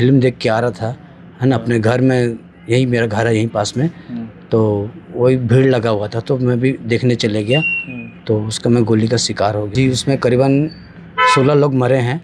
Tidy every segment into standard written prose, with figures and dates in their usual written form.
Film देख के आ रहा था, है ना, अपने घर में, यही मेरा घर है यहीं पास में, तो वही भीड़ लगा हुआ था तो मैं भी देखने चले गया, तो उसका मैं गोली का शिकार हो गया जी। उसमें करीबन 16 लोग मरे हैं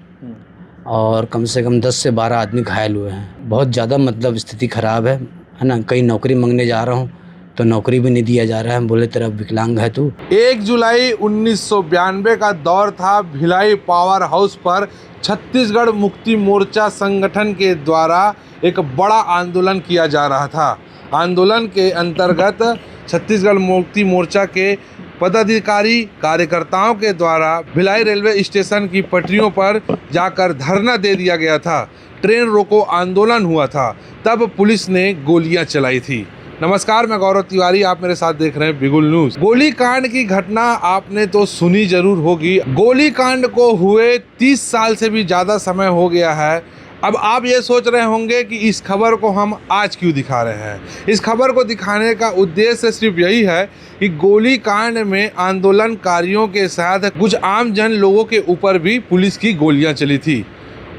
और कम से कम 10 से 12 आदमी घायल हुए हैं। बहुत ज़्यादा मतलब स्थिति ख़राब है ना। कहीं नौकरी मांगने जा रहा हूँ तो नौकरी भी नहीं दिया जा रहा है। हम बोले तेरा विकलांग है तू। 1 जुलाई 1992 का दौर था। भिलाई पावर हाउस पर छत्तीसगढ़ मुक्ति मोर्चा संगठन के द्वारा एक बड़ा आंदोलन किया जा रहा था। आंदोलन के अंतर्गत छत्तीसगढ़ मुक्ति मोर्चा के पदाधिकारी कार्यकर्ताओं के द्वारा भिलाई रेलवे स्टेशन की पटरियों पर जाकर धरना दे दिया गया था। ट्रेन रोको आंदोलन हुआ था। तब पुलिस ने गोलियां चलाई थी। नमस्कार, मैं गौरव तिवारी, आप मेरे साथ देख रहे हैं बिगुल न्यूज। गोली कांड की घटना आपने तो सुनी जरूर होगी। गोली कांड को हुए 30 साल से भी ज़्यादा समय हो गया है। अब आप ये सोच रहे होंगे कि इस खबर को हम आज क्यों दिखा रहे हैं। इस खबर को दिखाने का उद्देश्य सिर्फ यही है कि गोली कांड में आंदोलनकारियों के साथ कुछ आम जन लोगों के ऊपर भी पुलिस की गोलियां चली थी।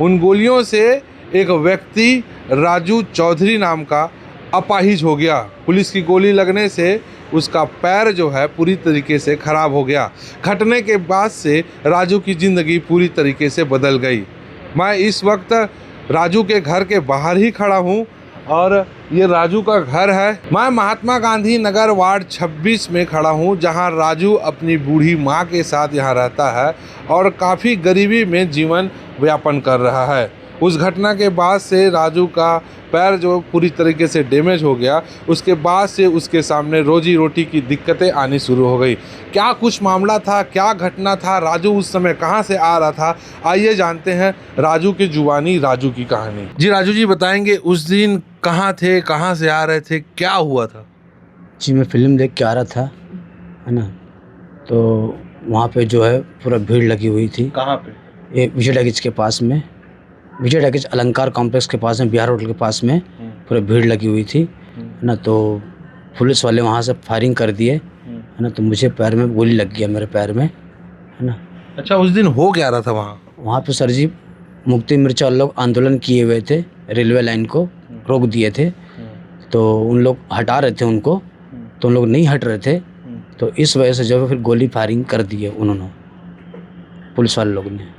उन गोलियों से एक व्यक्ति राजू चौधरी नाम का अपाहिज हो गया। पुलिस की गोली लगने से उसका पैर जो है पूरी तरीके से ख़राब हो गया। घटने के बाद से राजू की ज़िंदगी पूरी तरीके से बदल गई। मैं इस वक्त राजू के घर के बाहर ही खड़ा हूँ और ये राजू का घर है। मैं महात्मा गांधी नगर वार्ड 26 में खड़ा हूँ, जहाँ राजू अपनी बूढ़ी माँ के साथ यहाँ रहता है और काफ़ी गरीबी में जीवन यापन कर रहा है। उस घटना के बाद से राजू का पैर जो पूरी तरीके से डैमेज हो गया, उसके बाद से उसके सामने रोजी रोटी की दिक्कतें आनी शुरू हो गई। क्या कुछ मामला था, क्या घटना था, राजू उस समय कहां से आ रहा था, आइए जानते हैं राजू की जुबानी, राजू की कहानी। जी राजू जी, बताएंगे उस दिन कहां थे, कहां से आ रहे थे, क्या हुआ था? जी, मैं फिल्म देख के आ रहा था, है ना, तो वहाँ पे जो है पूरा भीड़ लगी हुई थी। कहाँ पे? ये विजय टैकीज के पास में, विजय टैकीज अलंकार कॉम्प्लेक्स के पास में, बिहार होटल के पास में पूरा भीड़ लगी हुई थी, है ना। तो पुलिस वाले वहाँ से फायरिंग कर दिए, है ना, तो मुझे पैर में गोली लग गया, मेरे पैर में, है ना। अच्छा, उस दिन हो क्या रहा था वहाँ? वहाँ पे सर जी मुक्ति मोर्चा लोग आंदोलन किए हुए थे, रेलवे लाइन को रोक दिए थे, तो उन लोग हटा रहे थे उनको, तो उन लोग नहीं हट रहे थे, तो इस वजह से जो है फिर गोली फायरिंग कर दिए उन्होंने, पुलिस वाले लोगों ने।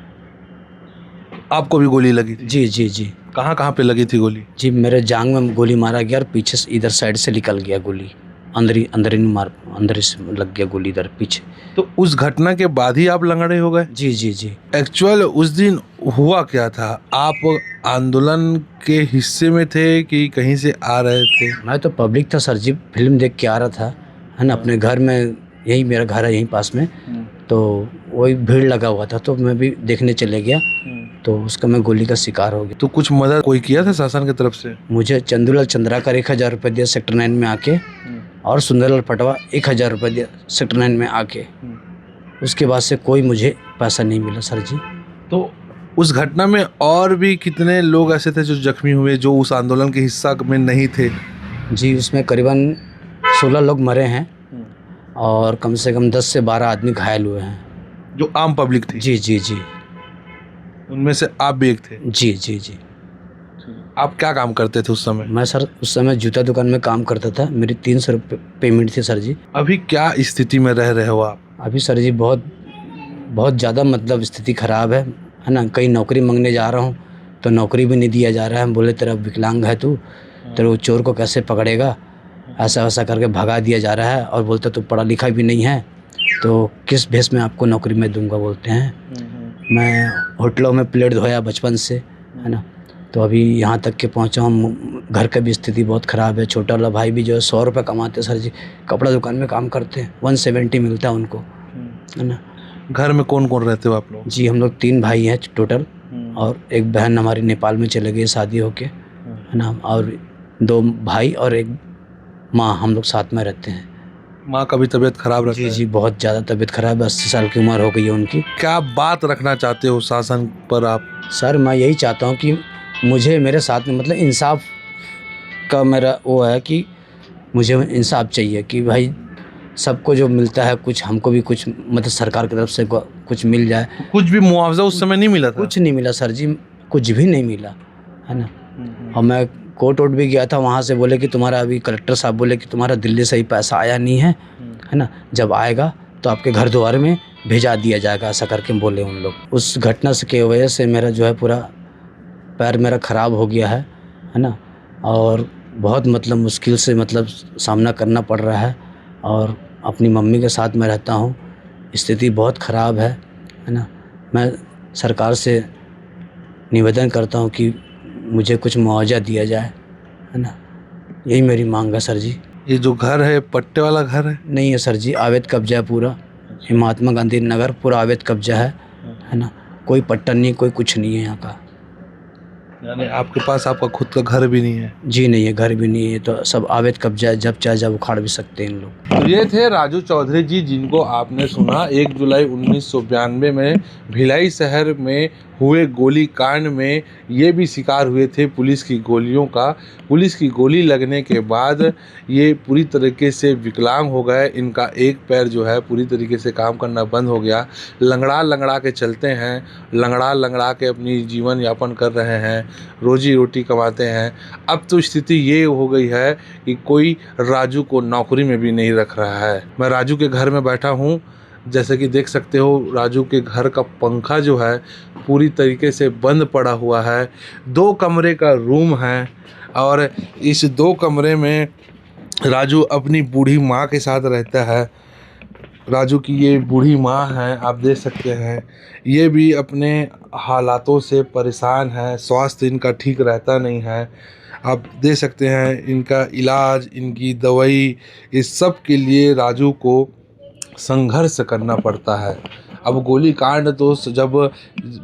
आपको भी गोली लगी थी? जी जी जी। कहाँ कहाँ पे लगी थी गोली? जी, मेरे जांग में गोली मारा गया और पीछे से इधर साइड से निकल गया गोली, अंदर से लग गया गोली इधर पीछे। तो उस घटना के बाद ही आप लंगड़े हो गए? जी जी जी। एक्चुअल उस दिन हुआ क्या था? आप आंदोलन के हिस्से में थे कि कहीं से आ रहे थे? मैं तो पब्लिक था सर जी, फिल्म देख के आ रहा था, है ना, अपने घर में, यही मेरा घर है यहीं पास में, तो वही भीड़ लगा हुआ था तो मैं भी देखने चले गया, तो उसका मैं गोली का शिकार हो गया। तो कुछ मदद कोई किया था शासन की तरफ से? मुझे चंदूलाल चंद्राकर 1000 रुपये दिया सेक्टर 9 में आके, और सुंदरलाल पटवा 1000 रुपये दिया सेक्टर 9 में आके। उसके बाद से कोई मुझे पैसा नहीं मिला सर जी। तो उस घटना में और भी कितने लोग ऐसे थे जो जख्मी हुए, जो उस आंदोलन के हिस्सा में नहीं थे? जी, उसमें करीबन 16 लोग मरे हैं और कम से कम 10 से 12 आदमी घायल हुए हैं, जो आम पब्लिक थी? जी। जी जी जी। उनमें से आप भी एक थे? जी जी जी। आप क्या काम करते थे उस समय? मैं सर उस समय जूता दुकान में काम करता था। मेरी 300 रुपये पेमेंट थी सर जी। अभी क्या स्थिति में रह रहे हो आप? अभी सर जी बहुत ज़्यादा मतलब स्थिति ख़राब है ना। कहीं नौकरी मांगने जा रहा हूँ तो नौकरी भी नहीं दिया जा रहा है। हम बोले तेरा विकलांग है तू, तेरे चोर को कैसे पकड़ेगा, ऐसा वैसा करके भगा दिया जा रहा है, और बोलते तू पढ़ा लिखा भी नहीं है तो किस भेस में आपको नौकरी में दूंगा बोलते हैं। मैं होटलों में प्लेट धोया बचपन से, है ना, तो अभी यहाँ तक के पहुँचा हूँ। घर का भी स्थिति बहुत ख़राब है। छोटा वाला भाई भी जो है 100 रुपये कमाते सर जी, कपड़ा दुकान में काम करते हैं, 170 मिलता है उनको, है ना। घर में कौन कौन रहते हो आप लोग? जी, हम लोग 3 भाई हैं टोटल, और एक बहन हमारी नेपाल में चले गई शादी होके, है ना, और 2 भाई और एक माँ, हम लोग साथ में रहते हैं। माँ का भी तबीयत खराब रहती है? जी जी, बहुत ज़्यादा तबीयत खराब है। 80 साल की उम्र हो गई है उनकी। क्या बात रखना चाहते हो शासन पर आप? सर, मैं यही चाहता हूँ कि मुझे मेरे साथ में मतलब इंसाफ का मेरा वो है कि मुझे इंसाफ चाहिए कि भाई सबको जो मिलता है कुछ हमको भी कुछ मतलब सरकार की तरफ से कुछ मिल जाए। कुछ भी मुआवजा उस समय नहीं मिला था? कुछ नहीं मिला सर जी, कुछ भी नहीं मिला, है ना। और मैं कोर्ट वोट भी गया था, वहाँ से बोले कि तुम्हारा अभी कलेक्टर साहब बोले कि तुम्हारा दिल्ली से ही पैसा आया नहीं है ना, जब आएगा तो आपके घर द्वार में भेजा दिया जाएगा, ऐसा करके बोले उन लोग। उस घटना से की वजह से मेरा जो है पूरा पैर मेरा ख़राब हो गया है ना, और बहुत मतलब मुश्किल से मतलब सामना करना पड़ रहा है, और अपनी मम्मी के साथ मैं रहता हूँ, स्थिति बहुत ख़राब है ना। मैं सरकार से निवेदन करता हूँ कि मुझे कुछ मुआवजा दिया जाए, है ना, यही मेरी मांग है सर जी। ये जो घर है पट्टे वाला घर है? नहीं है सर जी, अवैध कब्जा है पूरा, ये महात्मा गांधी नगर पूरा अवैध कब्जा है ना, कोई पट्टा नहीं, कोई कुछ नहीं है यहाँ का। यानी आपके पास आपका खुद का घर भी नहीं है? जी नहीं है, घर भी नहीं है, तो सब अवैध कब्जा है, जब चाहे जब उखाड़ भी सकते हैं इन लोग। तो ये थे राजू चौधरी जी, जिनको आपने सुना 1 जुलाई 1992 में भिलाई शहर में हुए गोली कांड में ये भी शिकार हुए थे पुलिस की गोलियों का। पुलिस की गोली लगने के बाद ये पूरी तरीके से विकलांग हो गए, इनका एक पैर जो है पूरी तरीके से काम करना बंद हो गया, लंगड़ा लंगड़ा के चलते हैं, लंगड़ा लंगड़ा के अपनी जीवन यापन कर रहे हैं, रोजी रोटी कमाते हैं। अब तो स्थिति ये हो गई है कि कोई राजू को नौकरी में भी नहीं रख रहा है। मैं राजू के घर में बैठा हूँ, जैसे कि देख सकते हो राजू के घर का पंखा जो है पूरी तरीके से बंद पड़ा हुआ है। 2 कमरे का रूम है और इस 2 कमरे में राजू अपनी बूढ़ी माँ के साथ रहता है। राजू की ये बूढ़ी माँ है, आप देख सकते हैं, ये भी अपने हालातों से परेशान है, स्वास्थ्य इनका ठीक रहता नहीं है। आप देख सकते हैं इनका इलाज, इनकी दवाई, इस सब के लिए राजू को संघर्ष करना पड़ता है। अब गोली कांड तो जब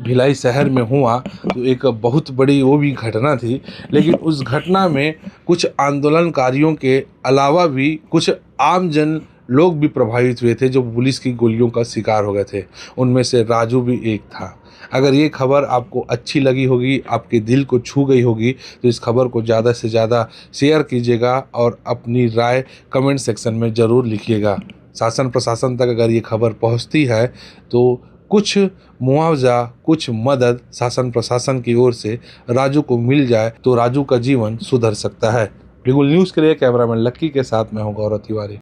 भिलाई शहर में हुआ तो एक बहुत बड़ी वो भी घटना थी, लेकिन उस घटना में कुछ आंदोलनकारियों के अलावा भी कुछ आमजन लोग भी प्रभावित हुए थे जो पुलिस की गोलियों का शिकार हो गए थे। उनमें से राजू भी एक था। अगर ये खबर आपको अच्छी लगी होगी, आपके दिल को छू गई होगी, तो इस खबर को ज़्यादा से ज़्यादा शेयर कीजिएगा और अपनी राय कमेंट सेक्शन में ज़रूर लिखिएगा। शासन प्रशासन तक अगर ये खबर पहुंचती है तो कुछ मुआवजा, कुछ मदद शासन प्रशासन की ओर से राजू को मिल जाए तो राजू का जीवन सुधर सकता है। बिगुल न्यूज़ के लिए कैमरामैन लक्की के साथ मैं हूं गौरव तिवारी।